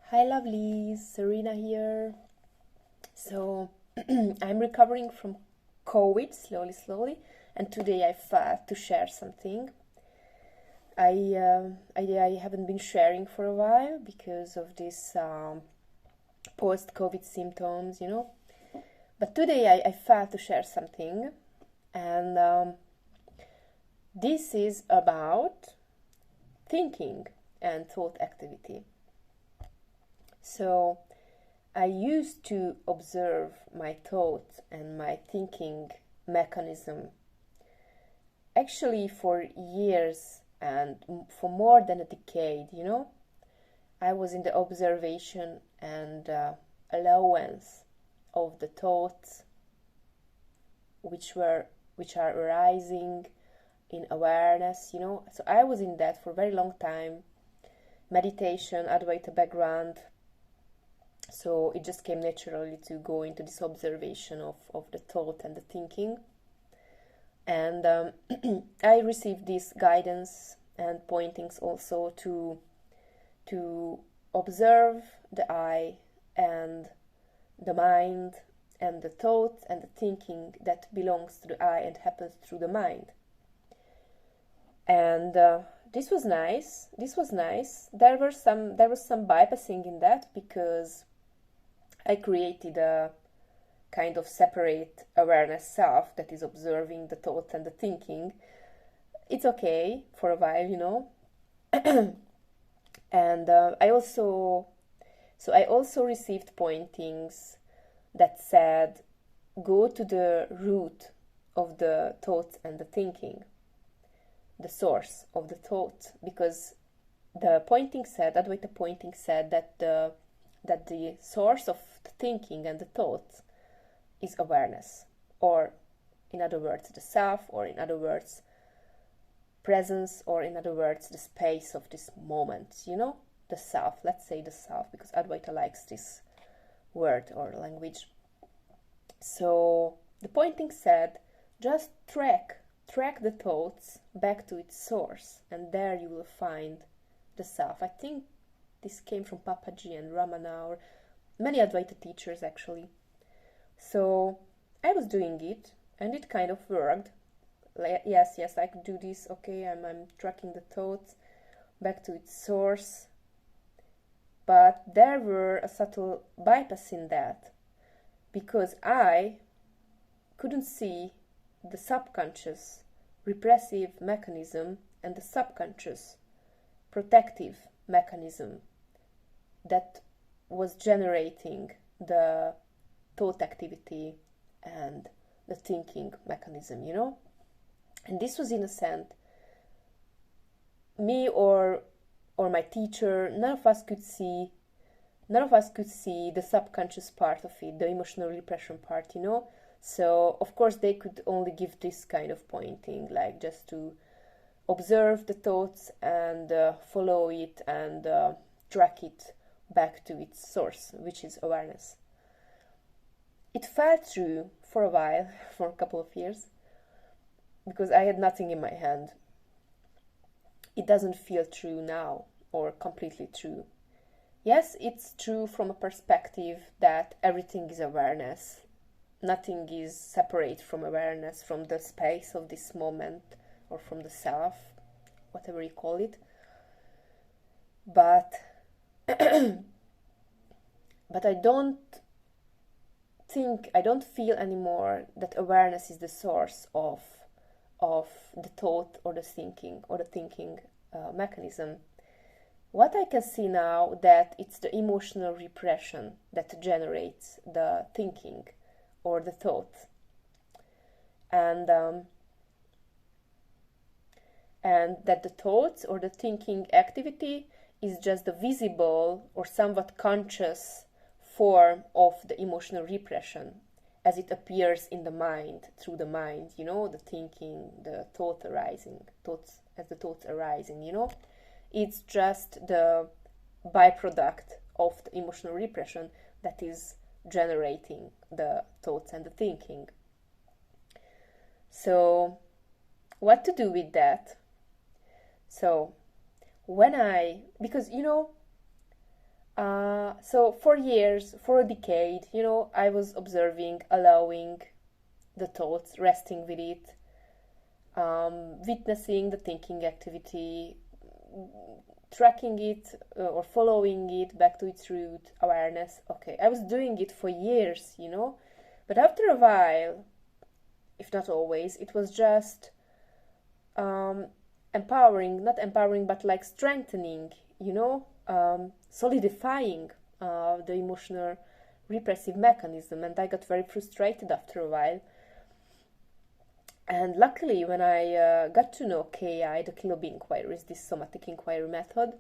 Hi lovelies, Serena here. So I'm recovering from COVID slowly, and today I thought to share something. I haven't been sharing for a while because of this post-COVID symptoms. But today I thought to share something, and this is about thinking and thought activity. So I used to observe my thoughts and my thinking mechanism actually for years and for more than a decade. I was in the observation and allowance of the thoughts which are arising in awareness. So I was in that for a very long time. Meditation, Advaita background. So it just came naturally to go into this observation of the thought and the thinking. And I received this guidance and pointings also to observe the I and the mind and the thought and the thinking that belongs to the I and happens through the mind. And this was nice. There was some bypassing in that because I created a kind of separate awareness self that is observing the thought and the thinking. It's okay for a while. And I also received pointings that said, go to the root of the thought and the thinking, the source of the thought, because the pointing said, Advaita pointing said that the source of the thinking and the thoughts is awareness, or in other words the self, or in other words presence, or in other words the space of this moment, the self. Let's say the self, because Advaita likes this word or language. So the pointing said, just track the thoughts back to its source, and there you will find the self. I think this came from Papaji and Ramana, or many Advaita teachers actually. So I was doing it, and it kind of worked. Yes, I could do this. Okay, I'm tracking the thoughts back to its source. But there were a subtle bypass in that, because I couldn't see the subconscious repressive mechanism and the subconscious protective mechanism that was generating the thought activity and the thinking mechanism, And this was innocent. Me or my teacher, none of us could see the subconscious part of it, the emotional repression part, So of course they could only give this kind of pointing, like just to observe the thoughts and follow it and track it back to its source, which is awareness. It felt true for a while, for a couple of years, because I had nothing in my hand. It doesn't feel true now, or completely true. Yes, it's true from a perspective that everything is awareness. Nothing is separate from awareness, from the space of this moment, or from the self, whatever you call it. But I don't feel anymore that awareness is the source of the thought or the thinking mechanism. What I can see now, that it's the emotional repression that generates the thinking or the thought, and that the thoughts or the thinking activity is just the visible or somewhat conscious form of the emotional repression as it appears in the mind, through the mind, the thinking, the thoughts arising. It's just the byproduct of the emotional repression that is generating the thoughts and the thinking. So what to do with that? So because So for years, for a decade, I was observing, allowing the thoughts, resting with it, witnessing the thinking activity, tracking it or following it back to its root, awareness. Okay, I was doing it for years, but after a while, if not always, it was just empowering, not empowering, but like strengthening, solidifying the emotional repressive mechanism. And I got very frustrated after a while. And luckily, when I got to know KI, the Kilobi inquiries, this somatic inquiry method,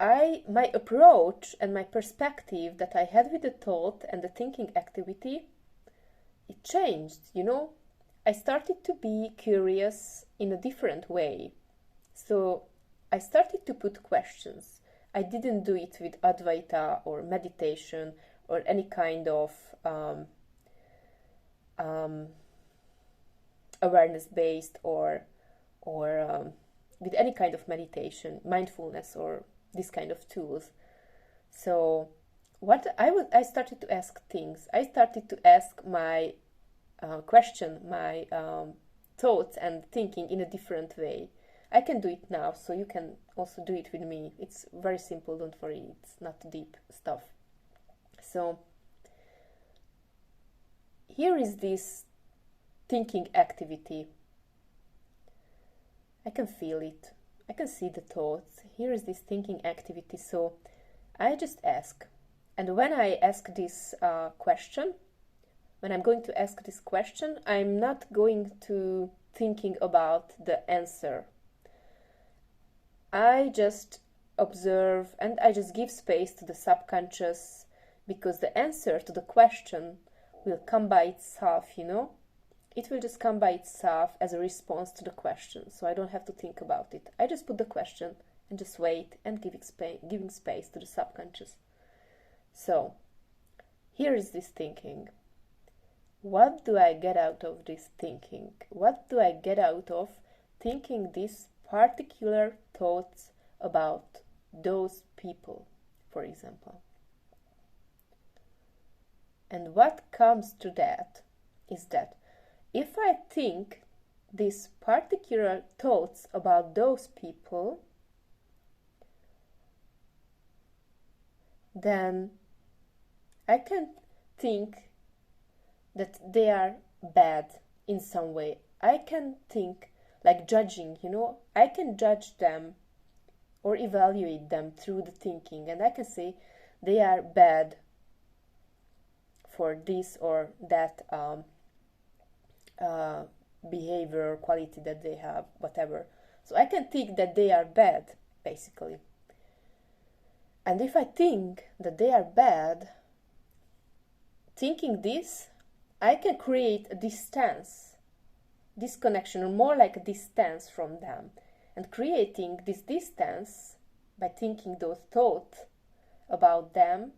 my approach and my perspective that I had with the thought and the thinking activity, it changed, I started to be curious in a different way. So I started to put questions. I didn't do it with Advaita or meditation or any kind of awareness-based or with any kind of meditation, mindfulness, or this kind of tools. So I started to ask things. I started to ask my question, my thoughts and thinking in a different way. I can do it now, so you can also do it with me. It's very simple, don't worry, it's not deep stuff. So here is this thinking activity. I can feel it. I can see the thoughts. Here is this thinking activity. So I just ask. And when I ask this question, when I'm going to ask this question, I'm not going to thinking about the answer. I just observe and I just give space to the subconscious, because the answer to the question will come by itself, It will just come by itself as a response to the question, so I don't have to think about it. I just put the question and just wait and giving space to the subconscious. So, here is this thinking. What do I get out of this thinking? What do I get out of thinking these particular thoughts about those people, for example? And what comes to that is that if I think these particular thoughts about those people, then I can think that they are bad in some way. I can think like judging, I can judge them or evaluate them through the thinking, and I can say they are bad for this or that behavior or quality that they have, whatever. So I can think that they are bad, basically. And if I think that they are bad, thinking this, I can create a distance, disconnection, or more like a distance from them. And creating this distance by thinking those thoughts about them,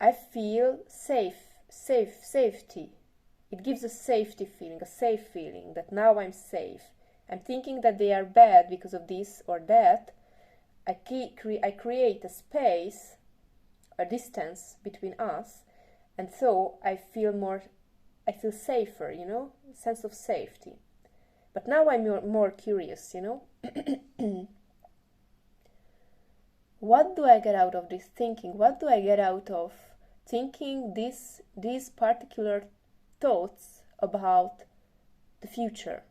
I feel safety. It gives a safety feeling, a safe feeling that now I'm safe. I'm thinking that they are bad because of this or that. I create a space, a distance between us, and so I feel safer, sense of safety. But now I'm more curious, What do I get out of this thinking? What do I get out of thinking these particular thoughts about the future?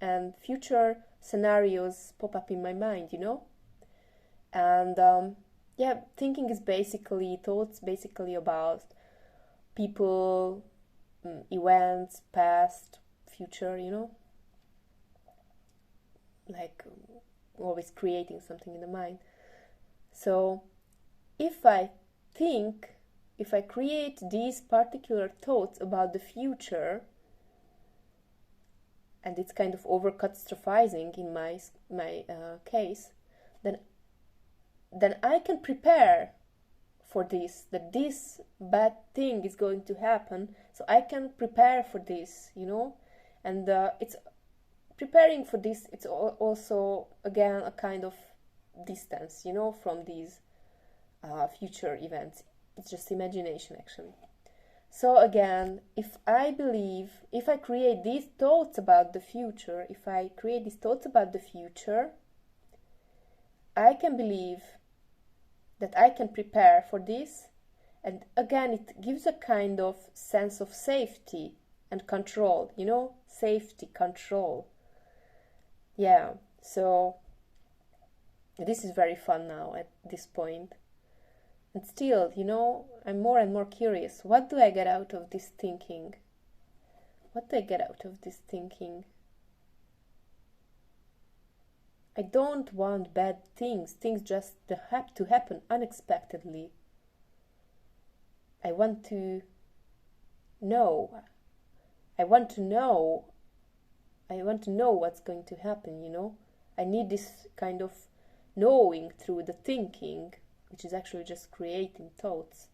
And future scenarios pop up in my mind, And thinking is basically thoughts about people, events, past, future, like always creating something in the mind. So if I create these particular thoughts about the future, and it's kind of over catastrophizing in my case, then I can prepare for this, that this bad thing is going to happen, so I can prepare for this, and it's preparing for this. It's also again a kind of distance, from these future events. It's just imagination, actually. So again, if I create these thoughts about the future, I can believe that I can prepare for this. And again, it gives a kind of sense of safety and control, safety, control. Yeah, so this is very fun now at this point. And still, I'm more and more curious. What do I get out of this thinking? I don't want bad things just to happen unexpectedly. I want to know what's going to happen, I need this kind of knowing through the thinking, which is actually just creating thoughts.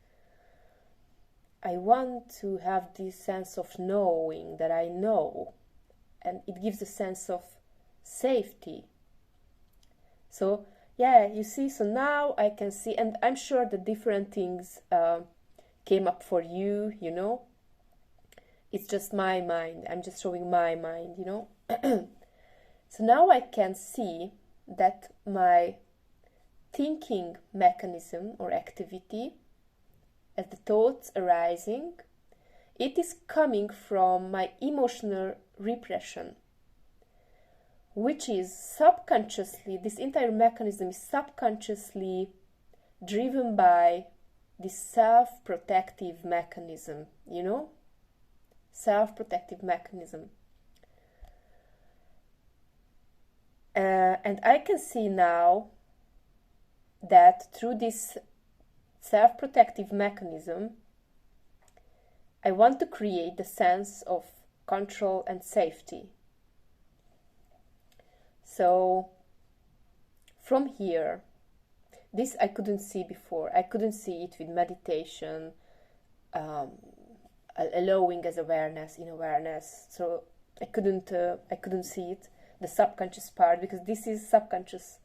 I want to have this sense of knowing that I know, and it gives a sense of safety. So, yeah, you see, so now I can see, and I'm sure that different things came up for you, It's just my mind. I'm just showing my mind, So now I can see that my thinking mechanism or activity, as the thoughts arising, it is coming from my emotional repression, which is subconsciously, this entire mechanism is subconsciously driven by this self-protective mechanism, self-protective mechanism. And I can see now that through this self-protective mechanism, I want to create the sense of control and safety. So from here, this I couldn't see before. I couldn't see it with meditation, allowing as awareness in awareness. So I couldn't see it, the subconscious part, because this is subconscious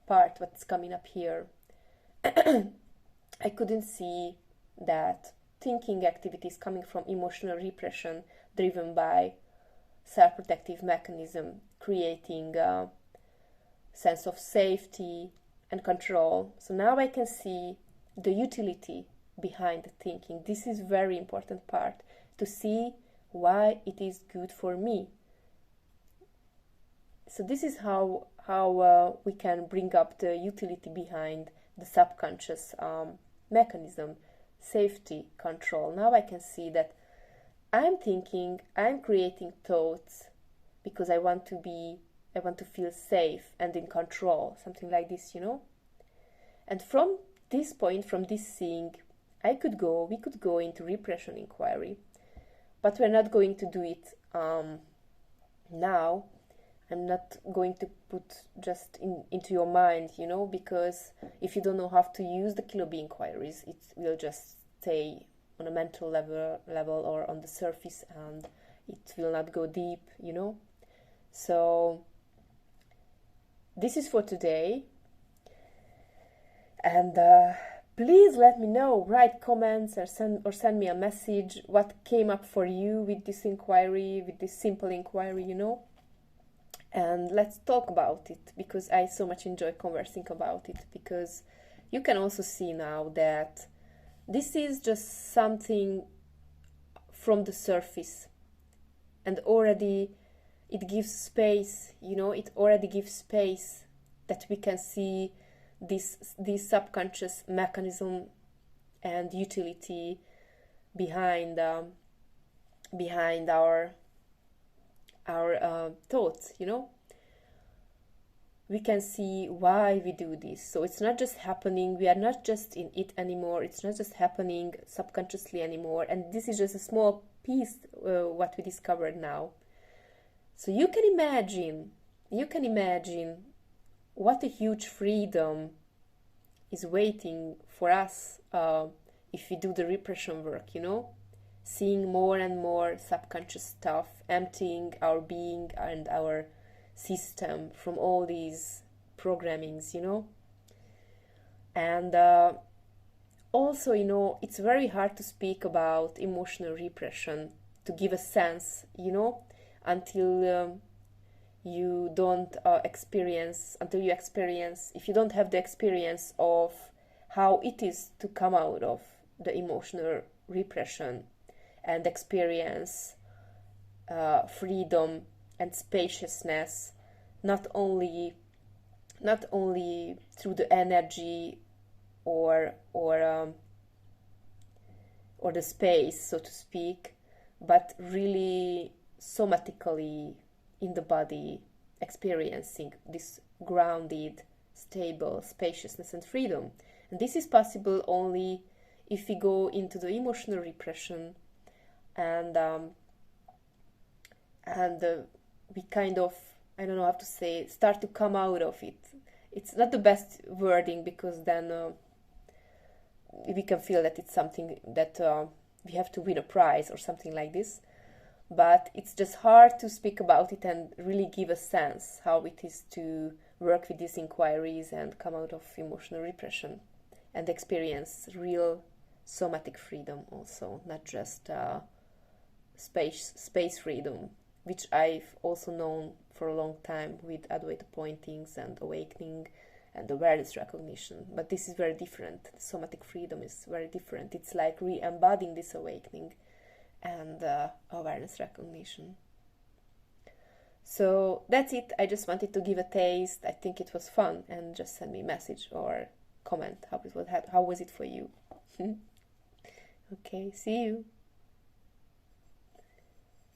part what's coming up here. I couldn't see that thinking activities coming from emotional repression driven by self-protective mechanism, creating a sense of safety and control. So now I can see the utility behind the thinking. This is very important part, to see why it is good for me. So this is how we can bring up the utility behind the subconscious mechanism, safety, control. Now I can see that I'm creating thoughts because I want to feel safe and in control, something like this, And from this point, from this seeing, we could go into repression inquiry, but we're not going to do it now. I'm not going to put just into your mind, because if you don't know how to use the Kilo B inquiries, it will just stay on a mental level or on the surface, and it will not go deep, So this is for today, and please let me know, write comments or send me a message what came up for you with this inquiry, with this simple inquiry, And let's talk about it, because I so much enjoy conversing about it, because you can also see now that this is just something from the surface, and already it gives space, it already gives space that we can see this subconscious mechanism and utility behind our thoughts, We can see why we do this. So it's not just happening, we are not just in it anymore, it's not just happening subconsciously anymore, and this is just a small piece what we discovered now. So you can imagine what a huge freedom is waiting for us if we do the repression work, Seeing more and more subconscious stuff, emptying our being and our system from all these programmings, And also, you know, it's very hard to speak about emotional repression, to give a sense, you know, until you don't experience, until you experience, if you don't have the experience of how it is to come out of the emotional repression and experience freedom and spaciousness, not only through the energy or the space, so to speak, but really somatically in the body, experiencing this grounded, stable spaciousness and freedom. And this is possible only if we go into the emotional repression and we kind of, I don't know how to say, start to come out of it. It's not the best wording, because then we can feel that it's something that we have to win a prize or something like this. But it's just hard to speak about it and really give a sense how it is to work with these inquiries and come out of emotional repression and experience real somatic freedom also, not just space freedom, which I've also known for a long time with Advaita pointings and awakening and awareness recognition. But this is very different. Somatic freedom is very different. It's like re-embodying this awakening and awareness recognition. So that's it. I just wanted to give a taste. I think it was fun, and just send me a message or comment how was it for you. Okay, see you.